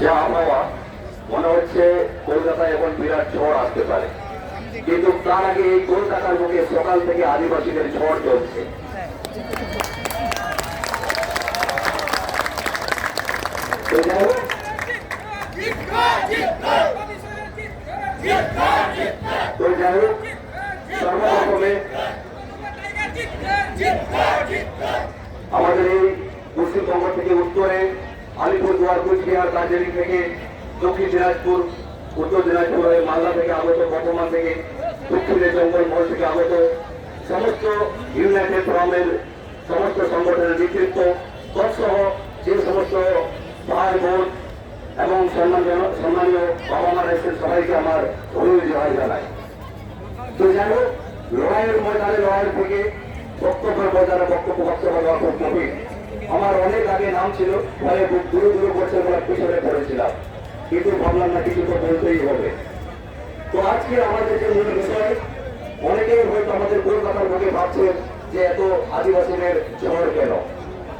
যা আবহাওয়া মনে হচ্ছে কলকাতায় এখন বিরাট ঝড় আসতে পারে, কিন্তু তার আগে এই কলকাতার বুকে সকাল থেকে আদিবাসীদের ঝড় চলছে। সর্বপ্রথমে আমাদের এই পশ্চিমবঙ্গ থেকে উত্তরে আলিপুরদুয়ার, কুচবিহার, দার্জিলিং থেকে দক্ষিণ দিনাজপুর, উত্তর দিনাজপুর হয়ে মালদা থেকে আগত, বর্ধমান থেকে, দক্ষিণে জঙ্গলমহল থেকে আগত সমস্ত ইউনাইটেড ফোরামের সমস্ত সংগঠনের নেতৃত্ব তৎসহ যে সমস্ত ভাই বোন এবং সম্মানীয় বাবা মারা এসেছেন সবাইকে আমার অভিনন্দন জানাই। তো যাই হোক, লড়াইয়ের ময়দানে লড়াই থেকে বক্তব্যের ময়দানে বক্তব্য দেওয়া খুব কঠিন। আমার অনেক আগে নাম ছিল, ফলে খুব দূরে দূরে করছে বলে পিছনে পড়েছিলাম, কিন্তু ভাবলাম না কিছু তো বলতেই হবে। তো আজকে আমাদের যে মূল বিষয়, অনেকেই হয়তো আমাদের কলকাতার বুকে ভাবছেন যে এত আদিবাসীদের ঝড় কেন।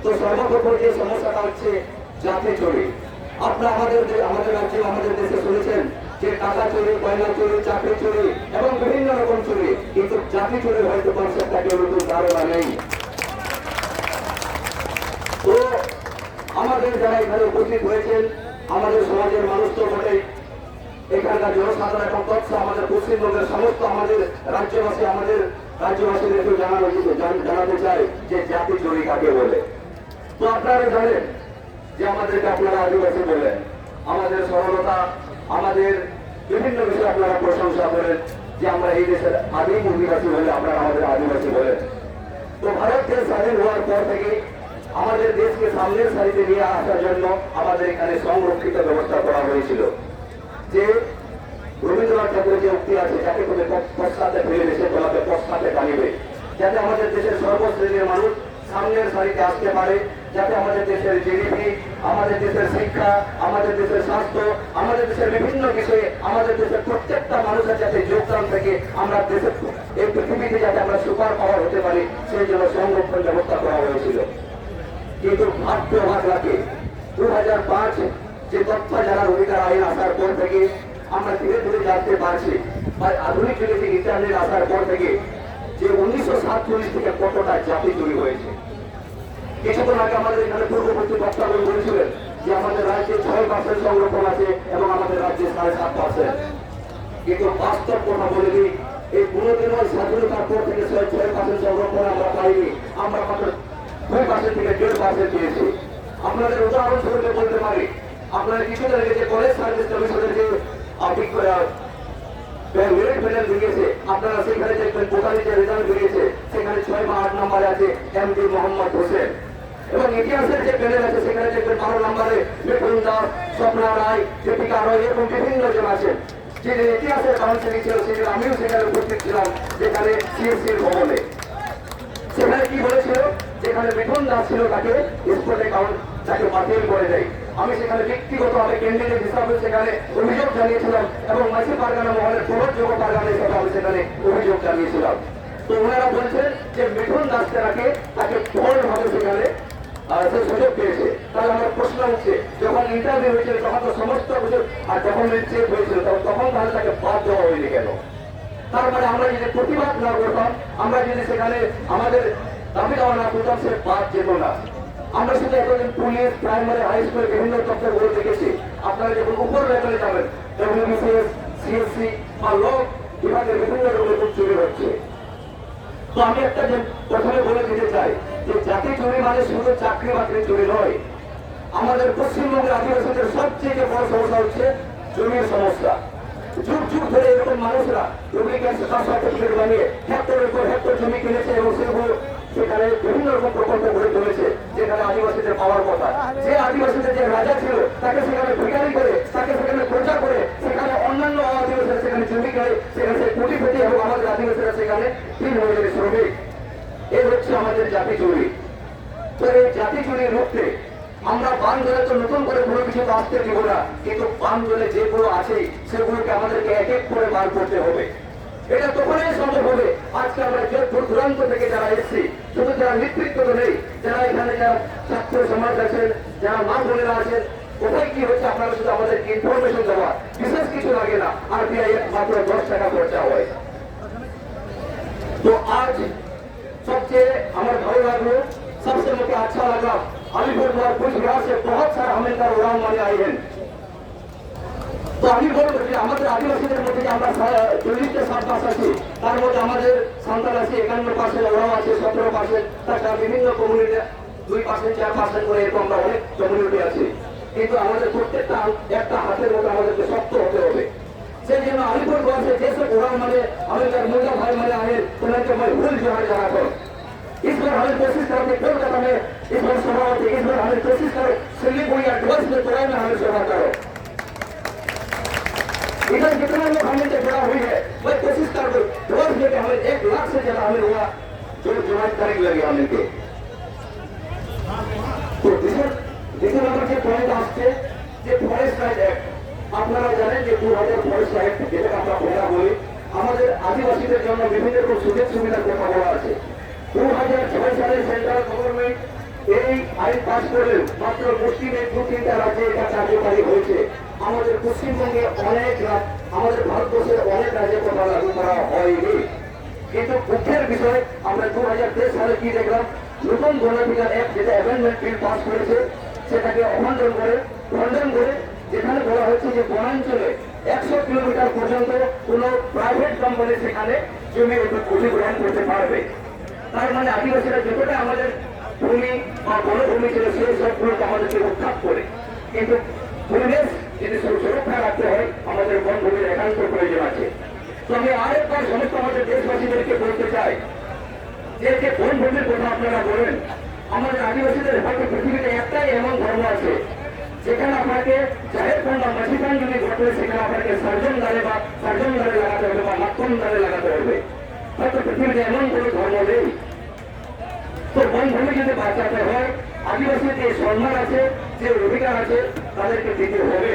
তো সর্বপ্রথম যে সমস্যাটা হচ্ছে জাতি চুরি। আপনারা আমাদের রাজ্যে আমাদের দেশে শুনেছেন যে টাকা চুরি, কয়লা চুরি, চাকরি চুরি এবং বিভিন্ন রকম চুরি, কিন্তু জাতি চুরির হয়তো কনসেপ্টটা কেউ নতুন ধারণা নেই। তো আমাদের যারা এখানে উপস্থিত হয়েছেন, আমাদের সমাজের মানুষ তো বটেই, এখানকার জনসাধারণ এবং তৎস আমাদের পশ্চিমবঙ্গের সমস্ত আমাদের রাজ্যবাসীদের একটু জানাতে চাই যে জাতি চুরি কাকে বলে। তো আপনারা জানেন যে আমাদেরকে আপনারা আদিবাসী বলেন, আমাদের সরলতা, আমাদের বিভিন্ন বিষয়ে আপনারা প্রশংসা করেন যে আমরা এই দেশের আদিম অধিবাসী বলে আপনারা আমাদের আদিবাসী বলেন। তো ভারতের স্বাধীন হওয়ার পর থেকে আমাদের দেশকে সামনের সারিতে নিয়ে আসার জন্য আমাদের এখানে সংরক্ষিত ব্যবস্থা করা হয়েছিল। যে রবীন্দ্রনাথ ঠাকুরের যে উক্তি আছে, যাকে তুমি পশ্চাতে ফেলে দেশে তোলাকে পশ্চাতে টানিবে, যাতে আমাদের দেশের সর্বশ্রেণীর মানুষ সামনের সারিতে আসতে পারে, যাতে আমাদের দেশের জিডিপি, আমাদের দেশের শিক্ষা, আমাদের দেশের স্বাস্থ্য, আমাদের দেশের বিভিন্ন বিষয়ে আমাদের দেশের প্রত্যেকটা মানুষের যাতে যোগদান থেকে আমরা দেশের এই পৃথিবীতে যাতে আমরা সুপার পাওয়ার হতে পারি, সেই জন্য সংরক্ষণ ব্যবস্থা করা হয়েছিল। কিন্তু ভাগ্য লাগে 2005 যে তথ্য জানার অধিকার আইন আসার পর থেকে আমরা ধীরে ধীরে জানতে পারছি, বা আধুনিক যুগে যে ইন্টারনেট আসার পর থেকে, যে 1947 থেকে কতটা জাতি চুরি হয়েছে। কিছুক্ষণ আগে আমাদের এখানে পূর্ববর্তী বক্তব্য বলেছিলেন যে আমাদের রাজ্যে 6% সংরক্ষণ আছে এবং আমাদের রাজ্যে 7.5%, কিন্তু বাস্তব কথা বলে দিই, এই কোনোদিনও স্বাধীনতার পর থেকে 6% সংরক্ষণ আমরা পাইনি, আমরা মাত্র 2% থেকে 1.5% পেয়েছি। আপনাদের উদাহরণ স্বরূপে বলতে পারি, আপনারা কিছুদিন আগে যে কলেজ সার্ভিস কমিশনের যে মেরিট মেডেল বেরিয়েছে, আপনারা সেখানে দেখবেন টোটালি যে রেজাল্ট বেরিয়েছে সেখানে 6 বা 8 নম্বরে আছে এমডি মোহাম্মদ হোসেন, এবং ইতিহাসের যে প্যানেল আছে সেখানে দেখবেন 12 নম্বরে মিঠুন দাস, স্বপ্না রায়, দীপিকা রয়, এরকম বিভিন্ন জন আছেন। যে ইতিহাসের কাউন্সিলিং ছিল সেখানে আমিও সেখানে উপস্থিত ছিলাম, যেখানে সিএসসির ভবনে। সেখানে কি বলেছিল, যেখানে মিঠুন দাস ছিল তাকে স্পটে তাকে বাতিল করে দেয়। আমি সেখানে ব্যক্তিগতভাবে ক্যান্ডিডেট হিসাবে সেখানে অভিযোগ জানিয়েছিলাম এবং মাঝি পারগানা মহলের প্রভাবযোগ্য পারগানা হিসাবে আমি সেখানে অভিযোগ জানিয়েছিলাম। তো ওনারা বলছেন যে মিঠুন দাস তাকে ভাবে সেখানে সে সুযোগ পেয়েছে। তাহলে আমার প্রশ্ন হচ্ছে, যখন ইন্টারভিউ হয়েছিল তখন তো সমস্ত অভিযোগ আর ডকুমেন্ট চেক হয়েছিল, তখন তাহলে তাকে বাদ দেওয়া হয়নি কেন? তার মানে আমরা যদি প্রতিবাদ না করতাম, আমরা যদি সেখানে আমাদের দাবি দেওয়া না করতাম, সে বাদ যেত না। আমরা শুধু এতদিন পুলিশ, প্রাইমারি, হাই স্কুলের বিভিন্ন দপ্তরগুলো দেখেছি। আপনারা যখন উপর লেভেলে যাবেন, ডব্লিউবিসিএস, সিএসসি বা ল বিভাগের বিভিন্ন রকমের চুরি হচ্ছে। তো আমি একটা যে প্রথমে বলে দিতে চাই যে জাতি চুরি মানে শুধু চাকরি বাকরি চুরি নয়। আমাদের পশ্চিমবঙ্গের আদিবাসীদের সবচেয়ে বড় সমস্যা হচ্ছে জমির সমস্যা। যুগ যুগ ধরে এরকম মানুষরা ডুপ্লিকেট সার্টিফিকেট বানিয়ে হেক্টরের পর হেক্টর জমি কিনেছে এবং সেগুলো সেখানে বিভিন্ন রকম প্রকল্প গড়ে তুলেছে, যেখানে আদিবাসীদের পাওয়ার কথা। যে আদিবাসীদের যে রাজা ছিল তাকে সেখানে ভিখারি করে, তাকে সেখানে প্রজা করে, সেখানে অন্যান্য আদিবাসীরা সেখানে জমি করে, সেখানে সে কোটি পেতে এবং আমাদের আদিবাসীরা সেখানে 3 মজুরি শ্রমিক। এই হচ্ছে আমাদের জাতি চুরি। তো এই জাতি চুরি রুখতে আমরা বান ধরে তো নতুন করে কোনো কিছু আসতে দিব না, কিন্তু বান ধরে যেগুলো আছে সেগুলোকে আমাদেরকে এক এক করে বার করতে হবে। এটা তখনই সম্ভব হবে আজকে আমরা যে দূর দূরান্ত থেকে যারা এসেছি, শুধু যারা নেতৃত্ব নেই, যারা এখানে যারা ছাত্র সমাজ আছেন, যারা মা বোনেরা আছেন, কোথায় কি হচ্ছে আপনারা শুধু আমাদেরকে ইনফরমেশন দেওয়া, বিশেষ কিছু লাগে না। আরবিআই মাত্র 10 টাকা খরচা হয়। तो आज सबसे हमारे भाई लागू सबसे मुझे अच्छा लगा अलीपुर कुछ बिहार से बहुत सारे हमें उड़ान मारे आए हैं। তো আমি বলবো যে আমাদের আদিবাসীদের মধ্যে যে আমরা 40টা সাববাস আছি, তার মধ্যে আমাদের সন্তান আছে 51%, ওরাও আছে 17%, তাছাড়া বিভিন্ন কমিউনিটি 2%, 4% করে এরকম আমরা অনেক কমিউনিটি আছে। কিন্তু আমাদের প্রত্যেকটা একটা হাতের মতো আমাদেরকে শক্ত হতে হবে। সেই জন্য আলিপুর বয়সে যেসব ওরাও মানে আমাদের मुर्गा भाई मारे आए उन्हें मैं भूल जोहार जहाँ पर इस बार हमें कोशिश करते कोलकाता में इस बार सभा होती, इस बार हमें कोशिश करो सिलीगुड़ी या ड्रग्स में तोड़ाई में हमें सभा करो। इधर जितना लोग हमें से जुड़ा हुई है वह कोशिश कर दो ड्रग्स में हमें 1 लाख से ज्यादा हमें हुआ जो जुमात करेंगे लगे हमें के। तो দ্বিতীয় নম্বর যে পয়েন্ট আসছে যে ফরেস্ট রাইট অ্যাক্ট, আপনারা জানেন যে 2000 ফরেস্ট অ্যাক্ট যেটা আমরা বলা বলি আমাদের আদিবাসীদের জন্য বিভিন্ন রকম সুযোগ সুবিধার কথা বলা আছে। 2006 সালে সেন্ট্রাল গভর্নমেন্ট এই আইন পাস করলেন, মাত্র মুসলিমের 2-3টা রাজ্যে এটা কার্যকারী হয়েছে। আমাদের পশ্চিমবঙ্গে আমাদের ভারতবর্ষের অনেক রাজ্যে কথা লাগু করা হয়নি। কিন্তু দুঃখের বিষয় আমরা 2023 সালে কি দেখলাম, নতুন বনাধিকার অ্যাক্ট যেটা অ্যামেন্ডমেন্ট বিল পাস করেছে সেটাকে খণ্ডন করে যেখানে বলা হচ্ছে যে বনাঞ্চলে 100 কিলোমিটার পর্যন্ত কোন প্রাইভেট কোম্পানি সেখানে জমি অধিগ্রহণ করতে পারবে। তার মানে আদিবাসীরা যতটা আমাদের ভূমি বা বনভূমি ছিল সেই সবগুলোকে আমাদেরকে উৎখাত করে, কিন্তু পরিবেশ যদি সুরক্ষা রাখতে হয় আমাদের বনভূমির একান্ত প্রয়োজন আছে। তো আমি আরেকবার সমস্ত আমাদের দেশবাসীদেরকে বলতে চাই যে বনভূমির কথা আপনারা বলেন, আমাদের আদিবাসীদের হয়তো পৃথিবীতে একটাই এমন ধর্ম আছে যেখানে আপনাকে জাহের কোন বা মাসিকান যদি ঘটলে সেখানে আপনাকে সার্জন দ্বারে লাগাতে হবে বা মাক্ষণ দ্বারে লাগাতে হবে। হয়তো পৃথিবীতে এমন কোনো ধর্ম নেই। তো বনভূমি যদি বাঁচাতে হয় আদিবাসীর যে সম্মান আছে, যে অধিকার আছে তাদেরকে দিতে হবে।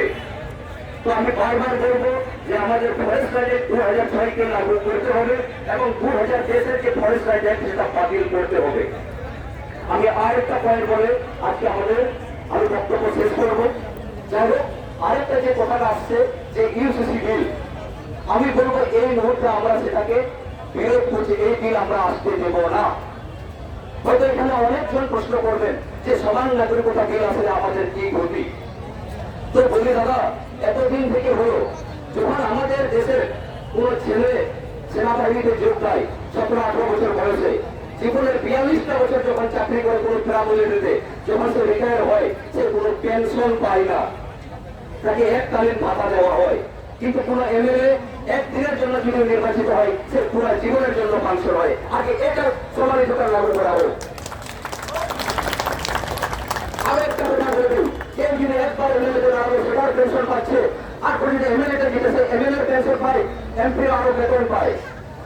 তো আমি বারবার বলবো যে আমাদের ফরেস্ট রাইট 2006 লাগু করতে হবে এবং 2010 যে ফরেস্ট রাইট অ্যাক্ট সেটা বাতিল করতে হবে। আমি আর একটা পয়েন্ট বলে আজকে আমি বক্তব্য শেষ করবো। যাই হোক, আরেকটা যে কথাটা আসছে যে ইউসিসি বিল, আমি বলবো এই মুহূর্তে আমরা সেটাকে বিরোধ করছি, এই বিল আমরা আসতে দেব না। হয়তো এখানে অনেকজন প্রশ্ন করবেন যে সমান নাগরিকতা বিল আসলে আমাদের কি ক্ষতি। তো বলি দাদা, এতদিন থেকে হলো যখন আমাদের দেশের কোন ছেলে সেনাবাহিনীতে যোগ দেয় 17-18 বছর বয়সে, জীবনের 42টা বছর যখন চাকরি করে কোনো ট্রাভেলিতে, যখন সে রিটায়ার হয় সে কোনো পেনশন পায় না, তাকে এককালীন ভাতা দেওয়া হয়। কিন্তু কোন এমএলএ একদিনের জন্য যদি নির্বাচিত হয় সে পুরো জীবনের জন্য পেনশন হয়। আগে এটা সমালোচনা লাগু করা হোক। আর একটা কথা বলবো, কেউ যদি একবার এমএলএ সেটার পেনশন পাচ্ছে, আর কোনো যদি এমএলএটা জিতেছে এমএলএ পেনশন পায়, এমপি আরো বেতন পায়।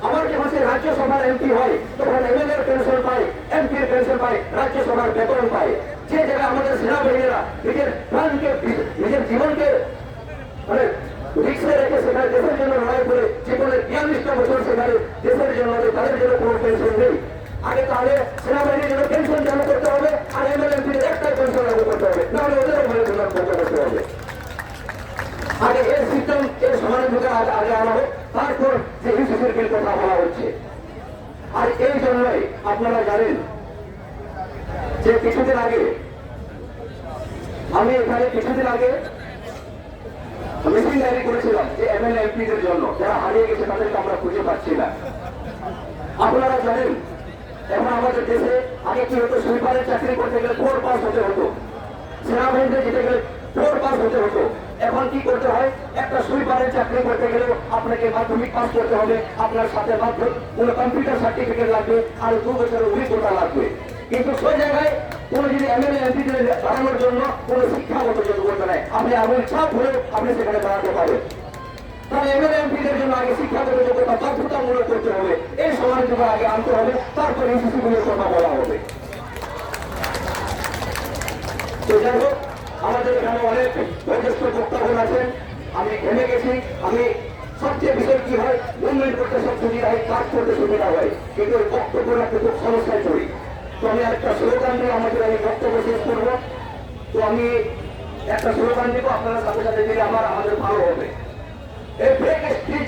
আবার যখন সে রাজ্যসভার এমপি হয় তখন এমএলএর পেনশন পায়, এমপির পেনশন পায়, রাজ্যসভার বেতন পায়। যে জায়গায় আমাদের সেনাবাহিনীরা নিজের প্রাণকে নিজের জীবনকে মানে রিক্সে রেখে সেখানে দেশের জন্য লড়াই করে জীবনের 42টা বছর সেখানে দেশের জন্য, তাদের জন্য কোনো পেনশন নেই। আগে তাহলে সেনাবাহিনীর জন্য পেনশন চালু করতে হবে আর এমএলএ এমপির একটাই পেনশন লাগু করতে হবে, নাহলে ওদেরও ঘরে জন্য করতে হবে। আগে এর সিস্টেম এর সমালোচনা আগে আনা হোক, তারপর যে ইউসিসির বিল কথা বলা হচ্ছে। আর এই জন্যই আপনারা জানেন যে কিছুদিন আগে মিটিং ডায়েরি করেছিলাম যে এমএলএ এমপিদের জন্য যারা হারিয়ে গেছে তাদেরকে আমরা খুঁজে পাচ্ছি না। আপনারা জানেন এখন আমাদের দেশে আগে কি হতো, সুইপারের চাকরি করতে গেলে 4 পাস হতে হতো, সেনাবাহিনীতে যেতে গেলে 4 পাস হতে হতো। এখন কি করতে হয়, একটা সুইপারের চাকরি করতে গেলেও আপনাকে মাধ্যমিক পাস করতে হবে, আপনার সাথে মাত্র কোনো কম্পিউটার সার্টিফিকেট লাগবে আর 2 বছরের অভিজ্ঞতা লাগবে। কিন্তু সেই জায়গায় কোন যদি এমএলএ এমপিদের বাড়ানোর জন্য কোন শিক্ষাগত যোগ্যতা নেই, আপনি আঙুল ছাপ হলেও আপনি সেখানে বাড়াতে পারবেন। তাহলে এমএলএ এমপিদের জন্য আগে শিক্ষাগত যোগ্যতা বাধ্যতামূলক করতে হবে, এই সমালোচনা আগে আনতে হবে, তারপর ইউসিসি গুলোর কথা বলা হবে। তো যাই হোক, আমাদের এখানে অনেক বয়োজ্যেষ্ঠ বক্তাগণ আছেন, আমি ঘেমে গেছি। আমি সবচেয়ে বিষয় কি হয়, মুভমেন্ট করতে সব সুবিধা হয়, কাজ করতে সুবিধা হয়, কিন্তু ওই বক্তব্য রাখতে খুব সমস্যায় পড়ি। তো আমি একটা স্লোগান দিয়ে আমাদের আমি বক্তব্য শেষ করবো। তো আমি একটা স্লোগান দিব, আপনারা সাথে সাথে দিলে আমাদের ভালো হবে। এই ব্রেক স্ট্রিট